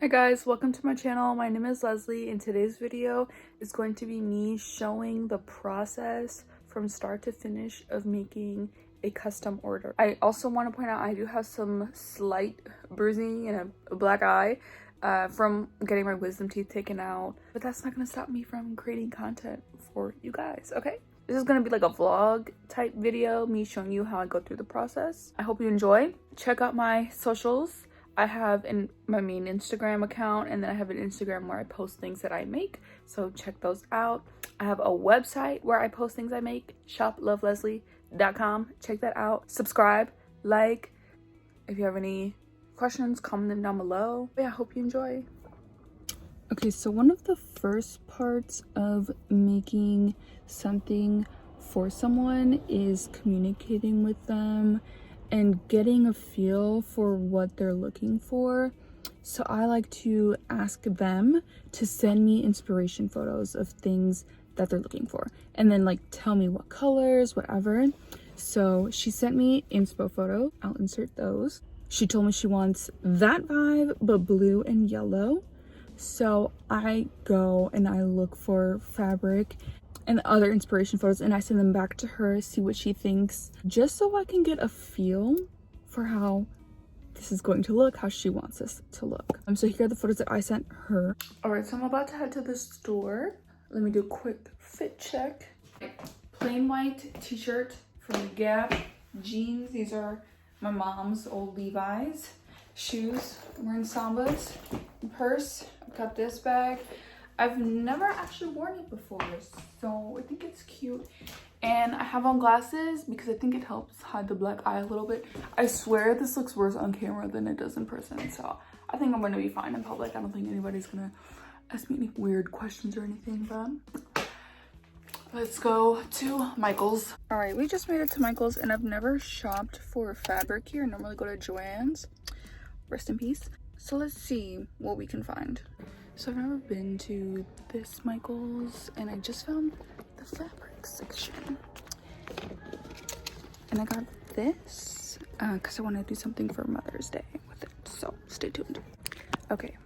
Hi guys, welcome to my channel. My name is Leslie and today's video is going to be me showing the process from start to finish of making a custom order. I also want to point out I do have some slight bruising and a black eye from getting my wisdom teeth taken out, but that's not going to stop me from creating content for you guys, okay? This is going to be like a vlog type video, me showing you how I go through the process. I hope you enjoy. Check out my socials. I have my main Instagram account, and then I have an Instagram where I post things that I make, so check those out. I have a website where I post things I make, shoploveleslie.com. Check that out. Subscribe, like. If you have any questions, comment them down below. Yeah, I hope you enjoy. Okay, so one of the first parts of making something for someone is communicating with them and getting a feel for what they're looking for. So I like to ask them to send me inspiration photos of things that they're looking for, and then like tell me what colors, whatever. So she sent me inspo photo. I'll insert those. She told me she wants that vibe but blue and yellow. So I go and I look for fabric and other inspiration photos, and I send them back to her, see what she thinks, just so I can get a feel for how this is going to look, how she wants this to look. So here are the photos that I sent her. All right, so I'm about to head to the store. Let me do a quick fit check. Plain white t-shirt from Gap, jeans, these are my mom's old Levi's, shoes, I'm wearing Sambas, purse, I've got this bag. I've never actually worn it before, so I think it's cute. And I have on glasses because I think it helps hide the black eye a little bit. I swear this looks worse on camera than it does in person, so I think I'm gonna be fine in public. I don't think anybody's gonna ask me any weird questions or anything, but let's go to Michael's. All right, we just made it to Michael's, and I've never shopped for fabric here. I normally go to Joann's, rest in peace. So let's see what we can find. So I've never been to this Michael's, and I just found the fabric section. And I got this because I want to do something for Mother's Day with it, so stay tuned. Okay,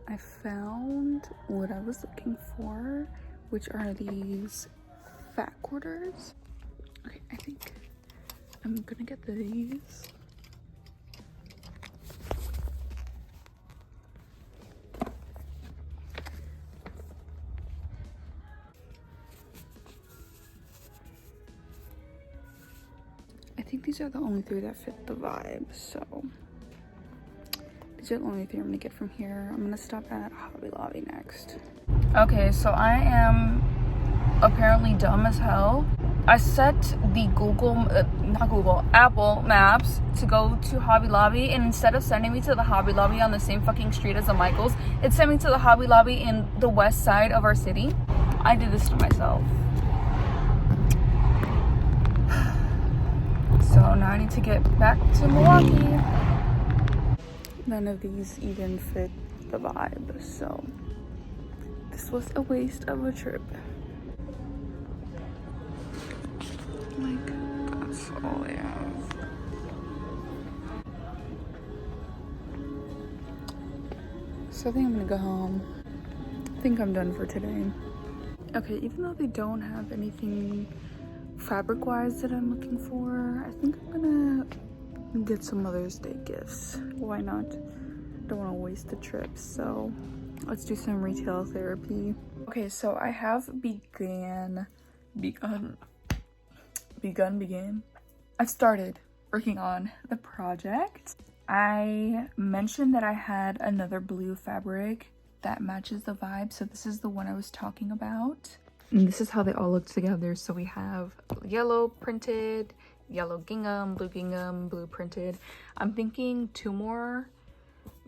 I found what I was looking for, which are these fat quarters. Okay, I think I'm gonna get these. I think these are the only three that fit the vibe, so these are the only three I'm gonna get from here. I'm gonna stop at Hobby Lobby next. Okay, so I am apparently dumb as hell. I set the Apple Maps to go to Hobby Lobby, and instead of sending me to the Hobby Lobby on the same fucking street as the Michaels, it sent me to the Hobby Lobby in the west side of our city. I did this to myself. So now I need to get back to Milwaukee. None of these even fit the vibe, so this was a waste of a trip. Like, that's all I have. So I think I'm gonna go home. I think I'm done for today. Okay, even though they don't have anything fabric-wise that I'm looking for, I think I'm gonna get some Mother's Day gifts. Why not? Don't want to waste the trip, so let's do some retail therapy. Okay, so I have begun. I've started working on the project. I mentioned that I had another blue fabric that matches the vibe, so this is the one I was talking about. And this is how they all look together. So we have yellow printed, yellow gingham, blue printed. I'm thinking two more,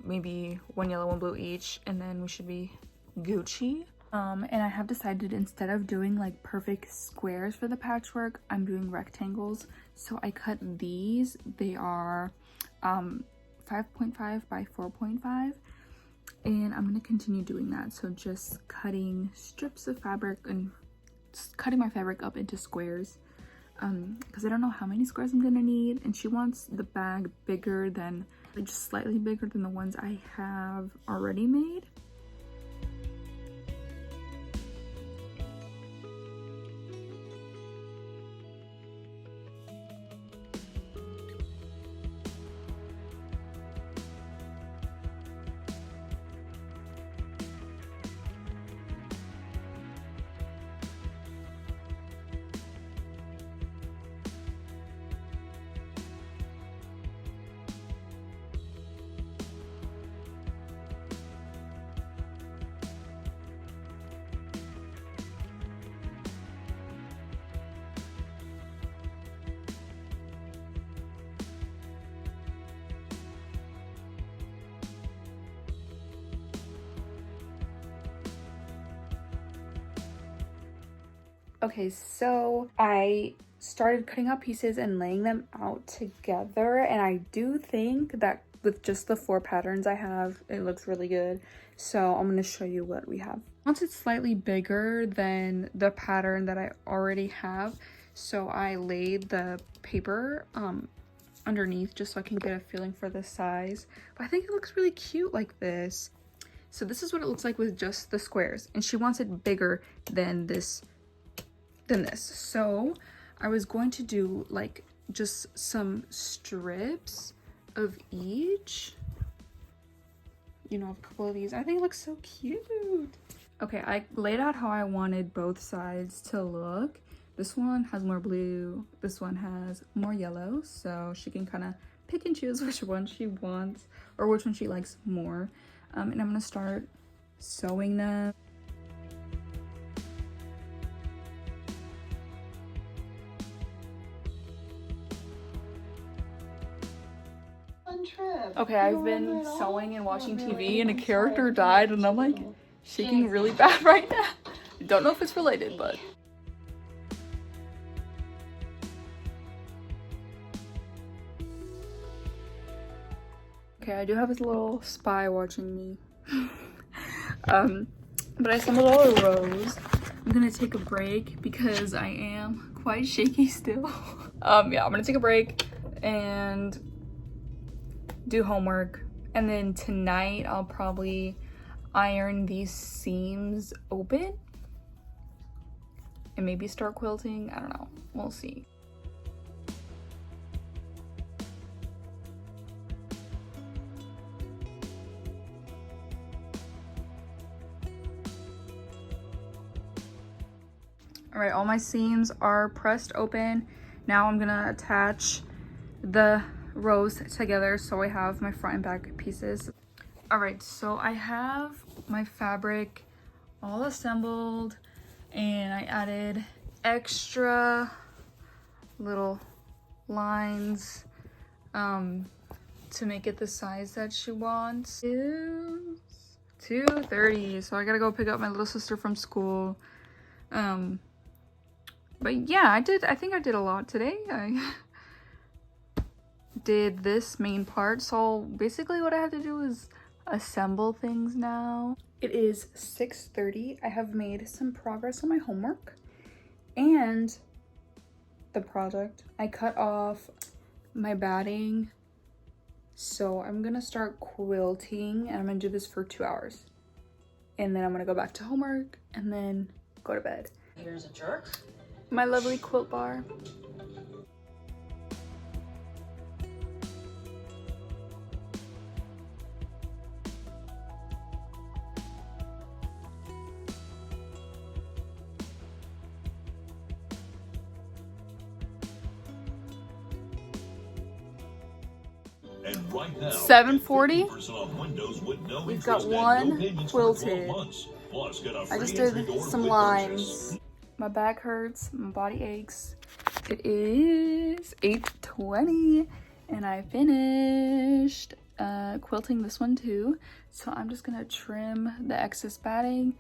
maybe one yellow, one blue each, and then we should be Gucci. And I have decided, instead of doing like perfect squares for the patchwork, I'm doing rectangles. So I cut these. They are 5.5 by 4.5. And I'm gonna continue doing that. So just cutting strips of fabric and cutting my fabric up into squares, because I don't know how many squares I'm gonna need, and she wants the bag bigger than just slightly bigger than the ones I have already made. Okay, so I started cutting out pieces and laying them out together, and I do think that with just the 4 patterns I have, it looks really good. So I'm going to show you what we have. Once it's slightly bigger than the pattern that I already have, so I laid the paper underneath just so I can get a feeling for the size. But I think it looks really cute like this. So this is what it looks like with just the squares, and she wants it bigger than this. So I was going to do like just some strips of each, you know, a couple of these. I think it looks so cute. Okay, I laid out how I wanted both sides to look. This one has more blue, this one has more yellow, so she can kind of pick and choose which one she wants or which one she likes more. And I'm gonna start sewing them. Okay, I've been sewing and watching TV and a character died and I'm like shaking really bad right now. Don't know if it's related, but. Okay, I do have this little spy watching me. But I assembled all the rows. I'm gonna take a break because I am quite shaky still. Yeah, I'm gonna take a break and do homework, and then tonight I'll probably iron these seams open and maybe start quilting. I don't know, we'll see. All right, all my seams are pressed open. Now I'm gonna attach the rows together so I have my front and back pieces. All right, so I have my fabric all assembled and I added extra little lines to make it the size that she wants. 2:30, so I gotta go pick up my little sister from school. But yeah, I think I did a lot today. I did this main part, so basically what I have to do is assemble things now. It is 6:30. I have made some progress on my homework and the project. I cut off my batting, so I'm gonna start quilting and I'm gonna do this for 2 hours, and then I'm gonna go back to homework and then go to bed. Here's a jerk. My lovely quilt bar. And right now, 7:40. 50% off Windows with no We've got interest and one no payments for quilted. 12 months. Plus, get a I just free did entry door some with lines. My back hurts, my body aches. It is 8:20 and I finished quilting this one too. So I'm just gonna trim the excess batting,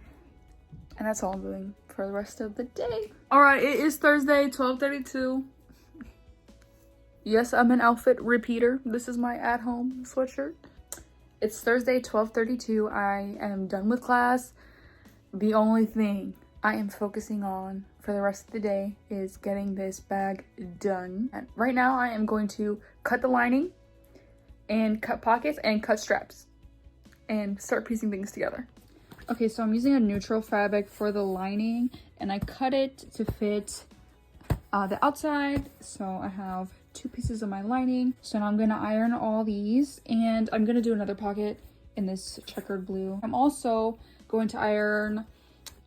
and that's all I'm doing for the rest of the day. All right, it is Thursday, 12:32. Yes, I'm an outfit repeater. This is my at-home sweatshirt. It's Thursday, 12:32. I am done with class. The only thing I am focusing on for the rest of the day is getting this bag done. And right now I am going to cut the lining and cut pockets and cut straps and start piecing things together. Okay, so I'm using a neutral fabric for the lining and I cut it to fit the outside. So I have 2 pieces of my lining. So now I'm gonna iron all these and I'm gonna do another pocket in this checkered blue. I'm also going to iron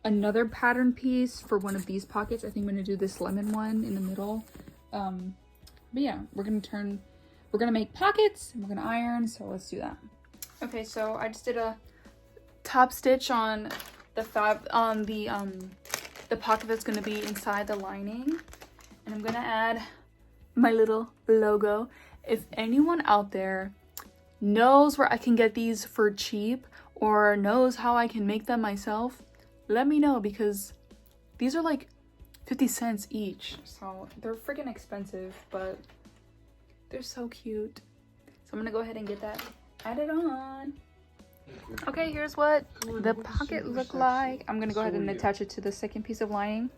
another pattern piece for one of these pockets. I think I'm gonna do this lemon one in the middle. But yeah, we're gonna make pockets and we're gonna iron, so let's do that. Okay, so I just did a top stitch on the pocket that's gonna be inside the lining. And I'm gonna add my little logo. If anyone out there knows where I can get these for cheap or knows how I can make them myself, let me know, because these are like 50 cents each. So they're freaking expensive, but they're so cute. So I'm gonna go ahead and get that added on. Okay, here's what the pocket look like. I'm gonna go ahead and attach it to the second piece of lining.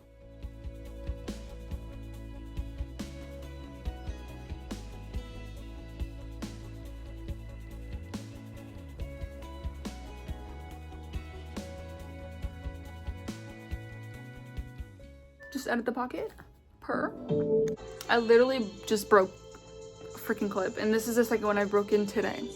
Just added the pocket. I literally just broke a freaking clip, and this is the second one I broke in today.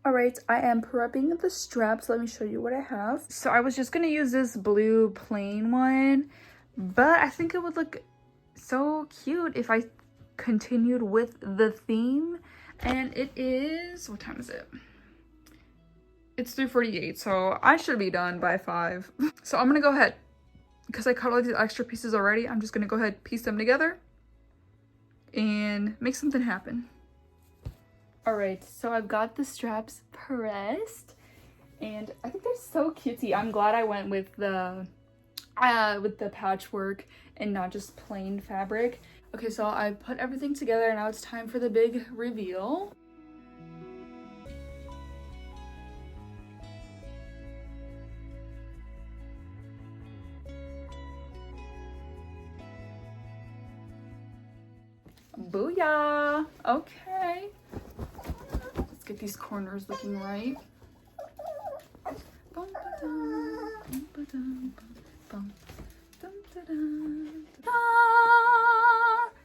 Alright, I am prepping the straps. Let me show you what I have. So I was just gonna use this blue plain one, but I think it would look so cute if I continued with the theme. And it is, what time is it? It's 3:48, so I should be done by 5. So I'm gonna go ahead, because I cut all these extra pieces already, I'm just gonna go ahead, piece them together and make something happen. Alright, so I've got the straps pressed and I think they're so cutesy. I'm glad I went with the patchwork and not just plain fabric. Okay, so I put everything together and now it's time for the big reveal. Booyah! Okay. Get these corners looking right.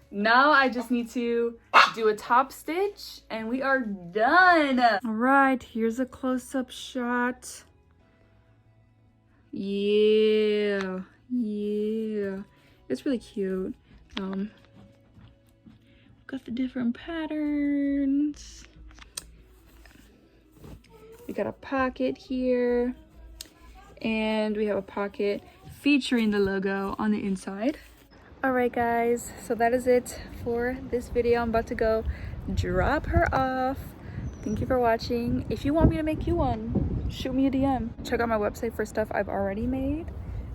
Now I just need to do a top stitch and we are done. All right, here's a close-up shot. Yeah, it's really cute. Got the different patterns. We got a pocket here, and we have a pocket featuring the logo on the inside. All right, guys, so that is it for this video. I'm about to go drop her off. Thank you for watching. If you want me to make you one, shoot me a DM. Check out my website for stuff I've already made.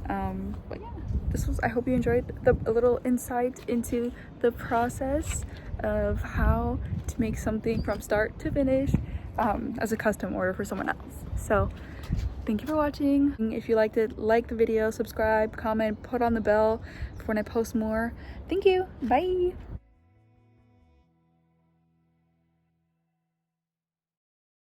But yeah, I hope you enjoyed a little insight into the process of how to make something from start to finish as a custom order for someone else. So thank you for watching. If you liked it, like the video, subscribe, comment, put on the bell for when I post more. Thank you. Bye.